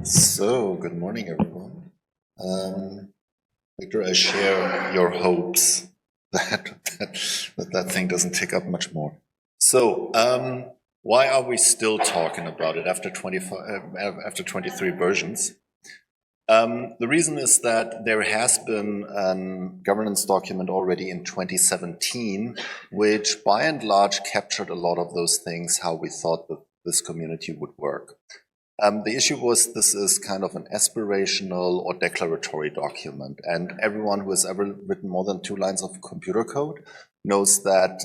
So, good morning, everyone. Victor, I share your hopes that thing doesn't tick up much more. So, why are we still talking about it after 23 versions? The reason is that there has been a governance document already in 2017, which by and large captured a lot of those things, how we thought that this community would work. The issue was this is kind of an aspirational or declaratory document, and everyone who has ever written more than 2 lines of computer code knows that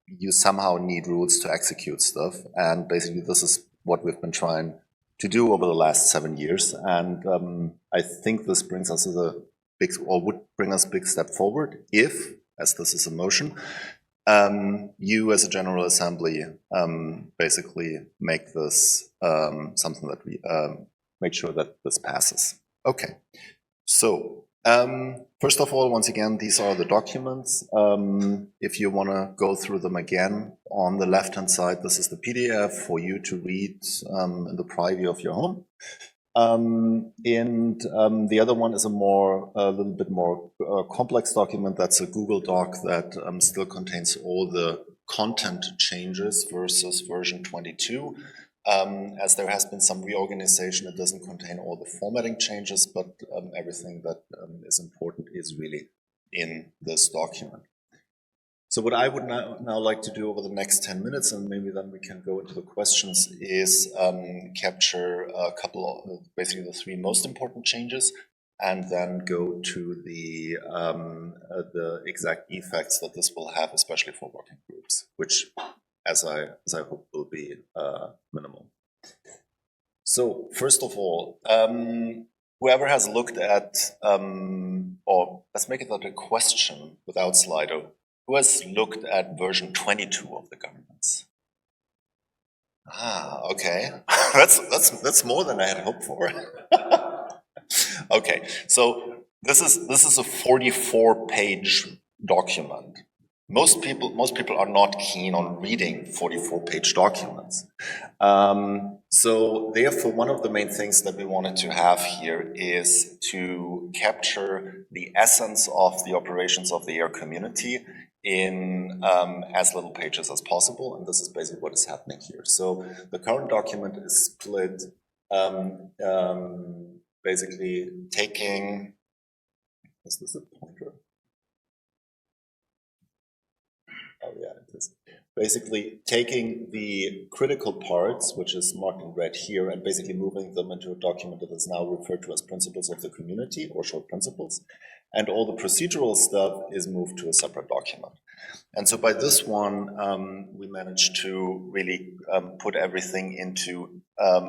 you somehow need rules to execute stuff, and basically this is what we've been trying to do over the last 7 years, and I think this brings us would bring us a big step forward if, as this is a motion, you as a General Assembly basically make this something that we make sure that this passes. Okay, so first of all, once again, these are the documents. If you want to go through them again, on the left-hand side, this is the PDF for you to read in the privy of your home. The other one is a little bit more complex document. That's a Google Doc that still contains all the content changes versus version 22. As there has been some reorganization, it doesn't contain all the formatting changes, but everything that is important is really in this document. So what I would now like to do over the next 10 minutes, and maybe then we can go into the questions, is capture a couple of, basically the 3 most important changes, and then go to the exact effects that this will have, especially for working groups, which, as I hope, will be minimal. So first of all, whoever has looked at, or let's make it a question without Slido, who has looked at version 22 of the governance? Ah, okay. that's more than I had hoped for. Okay, so this is a 44-page document. Most people are not keen on reading 44-page documents. So therefore, one of the main things that we wanted to have here is to capture the essence of the operations of the AIRR community in as little pages as possible, and this is basically what is happening here. So the current document is split, basically taking, is this a pointer? Oh yeah, it is. Basically taking the critical parts, which is marked in red here, and basically moving them into a document that is now referred to as principles of the community, or short principles. And all the procedural stuff is moved to a separate document. And so by this one, we managed to really put everything into a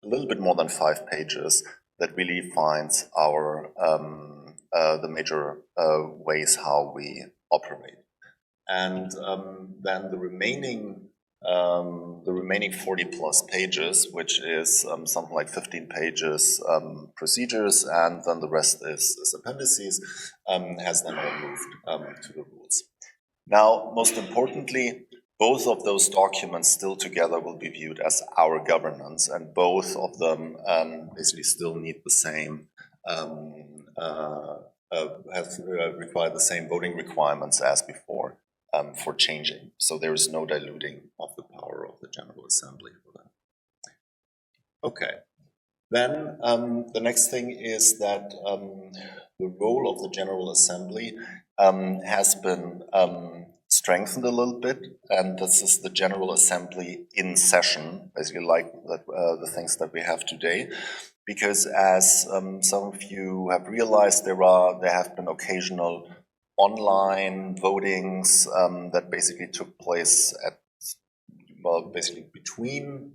little bit more than 5 pages that really finds our the major ways how we operate. And then the remaining 40 plus pages, which is something like 15 pages procedures, and then the rest is appendices, has then been moved to the rules. Now, most importantly, both of those documents still together will be viewed as our governance, and both of them basically still need the same, require the same voting requirements as before. For changing. So there is no diluting of the power of the General Assembly for that. Okay. Then the next thing is that the role of the General Assembly has been strengthened a little bit, and this is the General Assembly in session, basically like the things that we have today. Because as some of you have realized, there have been occasional online votings that basically took place at, well, basically between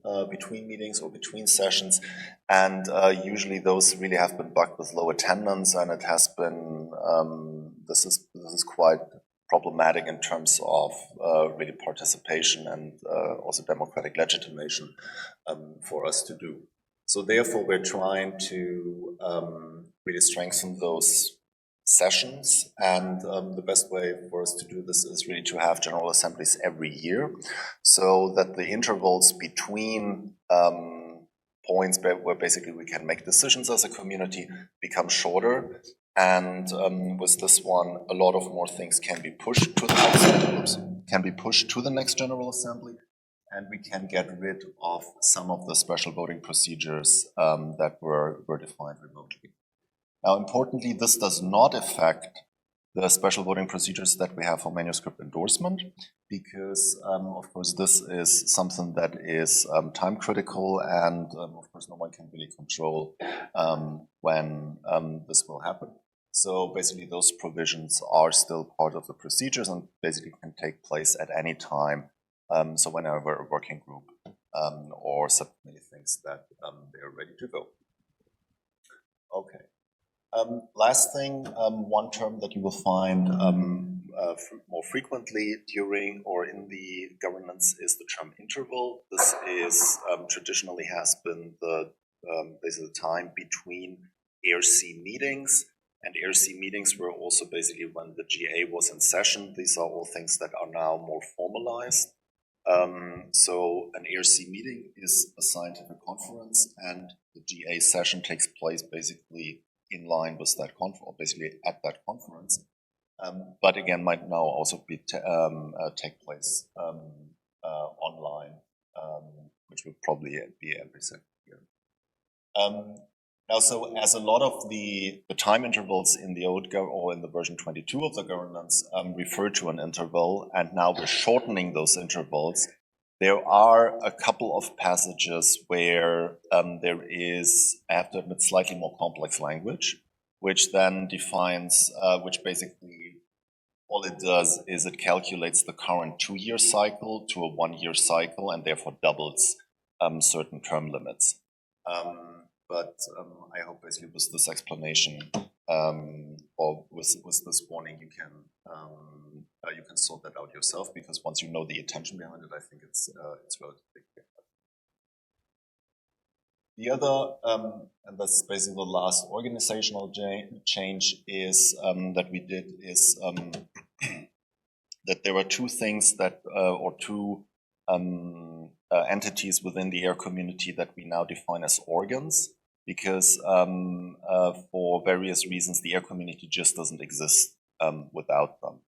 meetings or between sessions, and usually those really have been bugged with low attendance, and it has been this is quite problematic in terms of really participation and also democratic legitimation for us to do. So therefore, we're trying to really strengthen those sessions, and the best way for us to do this is really to have General Assemblies every year, so that the intervals between points where basically we can make decisions as a community become shorter. And with this one, a lot of more things can be pushed to the next General Assembly, and we can get rid of some of the special voting procedures that were defined remotely. Now, importantly, this does not affect the special voting procedures that we have for manuscript endorsement, because, of course, this is something that is time critical, and of course, no one can really control when this will happen. So basically, those provisions are still part of the procedures and basically can take place at any time. So whenever a working group or subcommittee thinks that they're ready to go. Okay. Last thing, one term that you will find more frequently during or in the governance is the term interval. This is traditionally has been the basically the time between AIRR-C meetings, and AIRR-C meetings were also basically when the GA was in session. These are all things that are now more formalized. So an AIRR-C meeting is a scientific conference, and the GA session takes place basically in line with that conference, or basically at that conference, but again might now also be take place online, which would probably be every second year. Now, so as a lot of the time intervals in the old or in the version 22 of the governance refer to an interval, and now we're shortening those intervals. There are a couple of passages where there is, I have to admit, slightly more complex language, which then defines, which basically all it does is it calculates the current 2-year cycle to a 1-year cycle, and therefore doubles certain term limits. But I hope basically with this explanation or with this warning, you can sort that out yourself, because once you know the intention behind it, I think it's relatively clear. The other, and that's basically the last organizational change is that we did is that there are two things that or two entities within the AIRR community that we now define as organs, because for various reasons the AIRR community just doesn't exist without them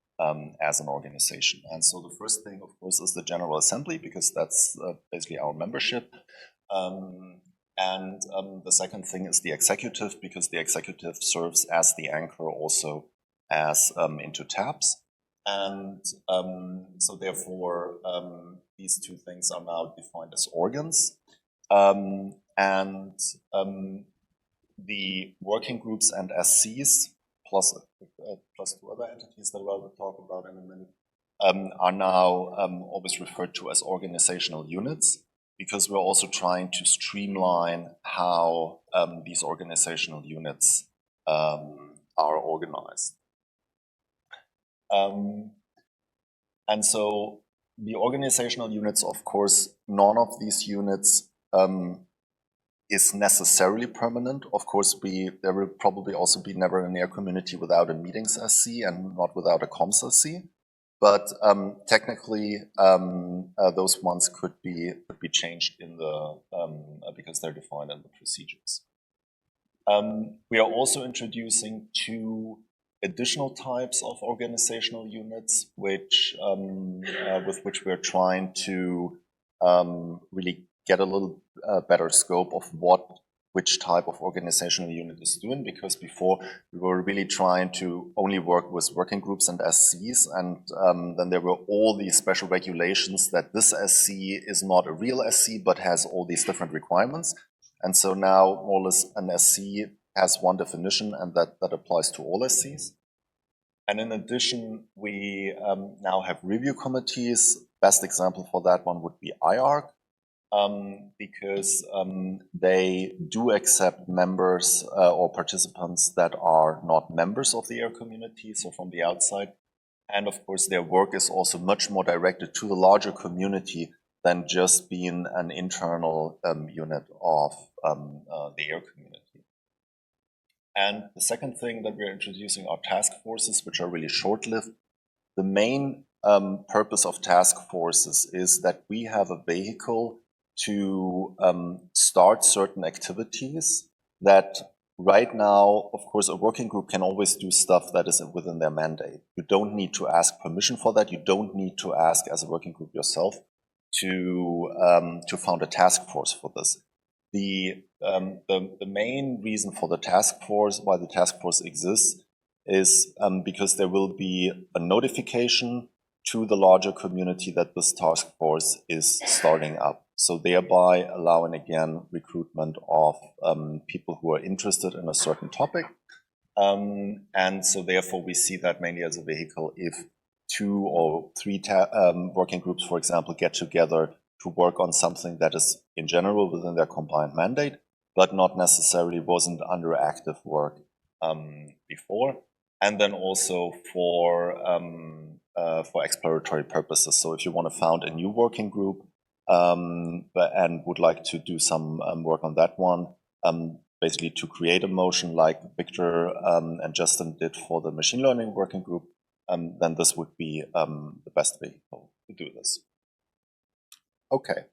as an organization. And so the first thing, of course, is the General Assembly, because that's basically our membership. And the second thing is the executive, because the executive serves as the anchor also as into TAPS. And so therefore, these two things are now defined as organs. And the working groups and SCs, plus two other entities that I will talk about in a minute, are now always referred to as organizational units, because we're also trying to streamline how these organizational units are organized. And so the organizational units, of course, none of these units is necessarily permanent. Of course, there will probably also be never an AIRR community without a meetings SC and not without a comms SC. But technically, those ones could be changed in the because they're defined in the procedures. We are also introducing two additional types of organizational units, which with which we're trying to really get a little better scope of which type of organizational unit is doing, because before we were really trying to only work with working groups and SCs, and then there were all these special regulations that this SC is not a real SC but has all these different requirements. And so now more or less an SC has one definition, and that applies to all SCs. And in addition, we now have review committees. Best example for that one would be AIRRC, because they do accept members or participants that are not members of the AIRR community, so from the outside. And of course, their work is also much more directed to the larger community than just being an internal unit of the AIRR community. And the second thing that we're introducing are task forces, which are really short-lived. The main purpose of task forces is that we have a vehicle to start certain activities that right now, of course, a working group can always do stuff that is within their mandate. You don't need to ask permission for that. You don't need to ask as a working group yourself to found a task force for this. The main reason for the task force, why the task force exists, is because there will be a notification to the larger community that this task force is starting up. So thereby allowing again recruitment of people who are interested in a certain topic. And so therefore we see that mainly as a vehicle if 2 or 3 working groups, for example, get together to work on something that is in general within their combined mandate, but not necessarily wasn't under active work before. And then also for exploratory purposes. So if you want to found a new working group and would like to do some work on that one, basically to create a motion like Victor and Justin did for the machine learning working group, then this would be the best vehicle to do this. Okay,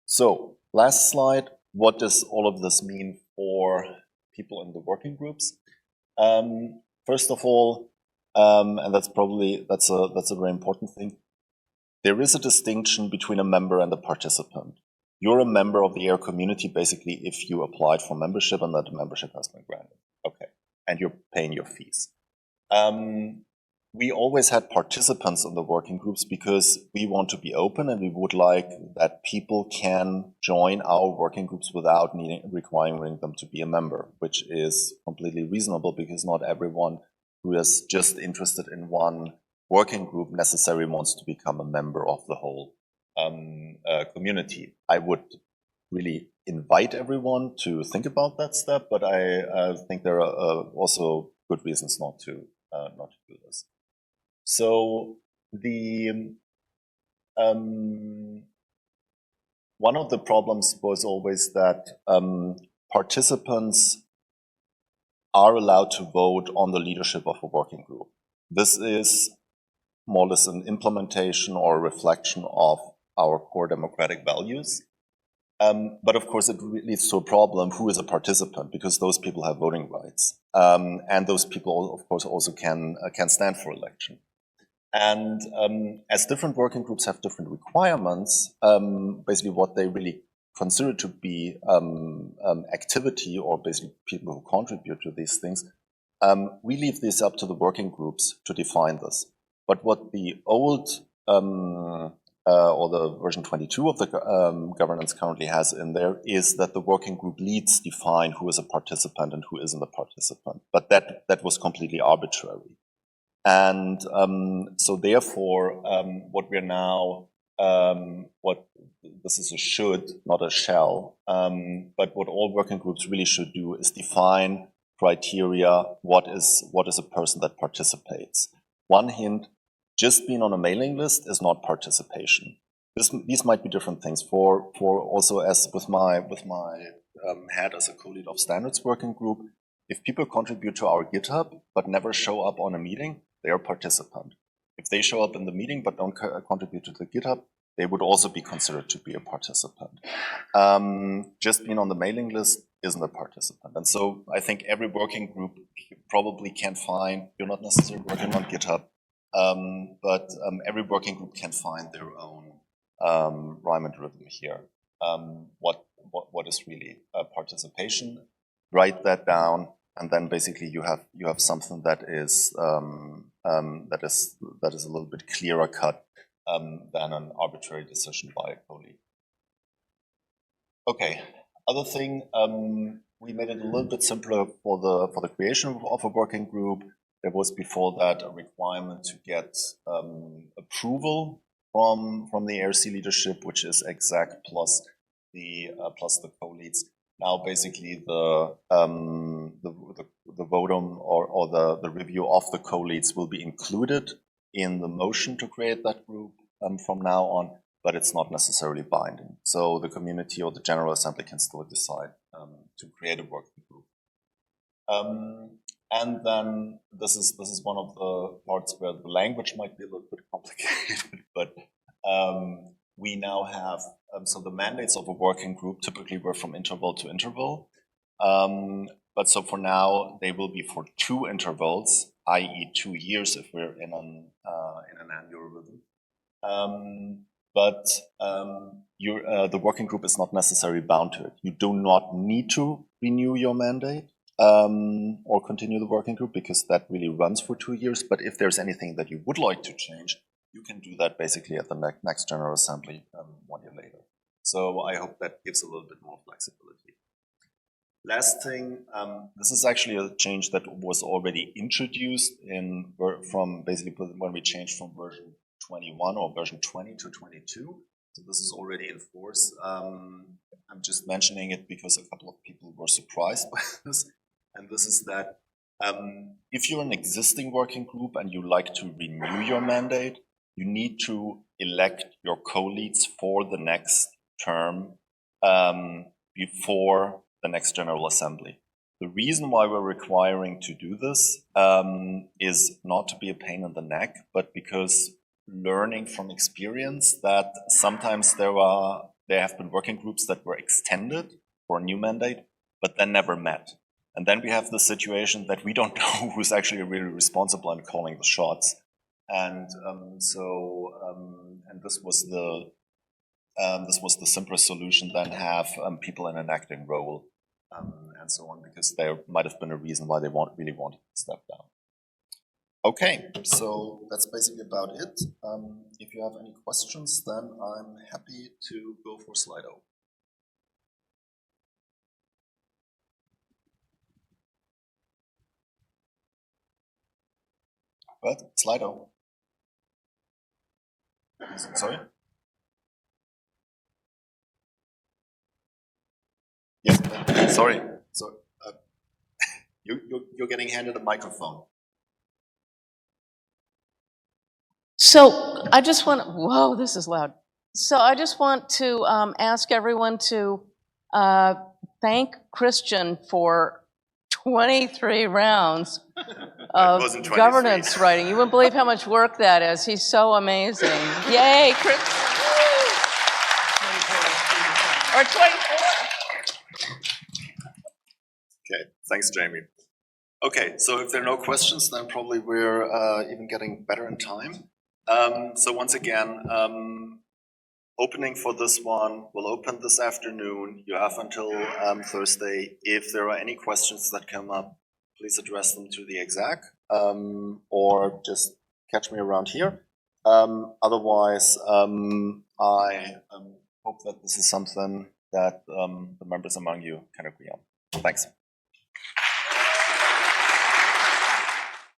so last slide. What does all of this mean for people in the working groups? First of all, and that's a very important thing. There is a distinction between a member and a participant. You're a member of the AIRR community basically if you applied for membership and that the membership has been granted. Okay, and you're paying your fees. We always had participants in the working groups because we want to be open and we would like that people can join our working groups without requiring them to be a member, which is completely reasonable because not everyone who is just interested in one working group necessarily wants to become a member of the whole community. I would really invite everyone to think about that step, but I think there are also good reasons not to do this. So the one of the problems was always that participants are allowed to vote on the leadership of a working group. This is more or less an implementation or a reflection of our core democratic values. But of course, it leads to a problem: who is a participant? Because those people have voting rights, and those people, of course, also can stand for election. And as different working groups have different requirements, basically what they really consider to be activity, or basically people who contribute to these things, we leave this up to the working groups to define this. But what the old or the version 22 of the governance currently has in there is that the working group leads define who is a participant and who isn't a participant. But that was completely arbitrary. And so therefore, what we're now, this is a should, not a shall, but what all working groups really should do is define criteria, what is a person that participates. One hint: just being on a mailing list is not participation. These might be different things. For also, as with my head as a co-lead of standards working group, if people contribute to our GitHub but never show up on a meeting, they are a participant. If they show up in the meeting but don't contribute to the GitHub, they would also be considered to be a participant. Just being on the mailing list isn't a participant. And so I think every working group probably can find, you're not necessarily working on GitHub, but every working group can find their own rhyme and rhythm here. What is really participation? Write that down, and then basically you have something that is a little bit clearer cut than an arbitrary decision by a co-lead. Okay. Other thing, we made it a little bit simpler for the creation of a working group. There was before that a requirement to get approval from the AIRR-C leadership, which is exec plus the co-leads. Now, basically, the votum or the review of the co-leads will be included in the motion to create that group from now on, but it's not necessarily binding. So the community or the General Assembly can still decide to create a working group. And then this is one of the parts where the language might be a little bit complicated, but we now have so the mandates of a working group typically were from interval to interval. But so for now, they will be for 2 intervals, i.e. 2 years if we're in an annual rhythm. The working group is not necessarily bound to it. You do not need to renew your mandate or continue the working group because that really runs for 2 years. But if there's anything that you would like to change, you can do that basically at the next General Assembly 1 year later. So I hope that gives a little bit more flexibility. Last thing, this is actually a change that was already introduced from basically when we changed from version 21 or version 20 to 22. So this is already in force. I'm just mentioning it because a couple of people were surprised by this. And this is that if you're an existing working group and you like to renew your mandate, you need to elect your co-leads for the next term before the next General Assembly. The reason why we're requiring to do this is not to be a pain in the neck, but because learning from experience that sometimes there have been working groups that were extended for a new mandate, but then never met. And then we have the situation that we don't know who's actually really responsible and calling the shots. And this was the simplest solution than have people in an acting role and so on, because there might have been a reason why they really wanted to step down. Okay, so that's basically about it. If you have any questions, then I'm happy to go for Slido. What? Slido? Sorry? Yes, sorry. So you're getting handed a microphone. So I just want, whoa, this is loud. So I just want to ask everyone to thank Christian for 23 rounds of governance writing. You wouldn't believe how much work that is. He's so amazing. Yay, Christian. Or 24. Okay, thanks, Jamie. Okay, so if there are no questions, then probably we're even getting better in time. So once again, opening for this one will open this afternoon. You have until Thursday. If there are any questions that come up, please address them to the exec or just catch me around here. Otherwise, I hope that this is something that the members among you can agree on. Thanks.